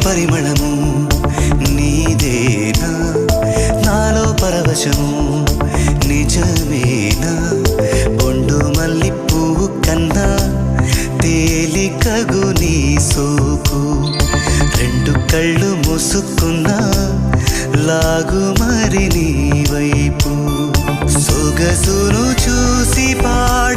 పరిమళము నీదేనా నాలో పరవశము నిజమేనా బొండు మల్లి పువ్వు కన్నా తేలికగు నీ సోకు రెండు కళ్ళు మూసుకున్నా లాగు మరి నీ వైపు సొగసును చూసి పాడు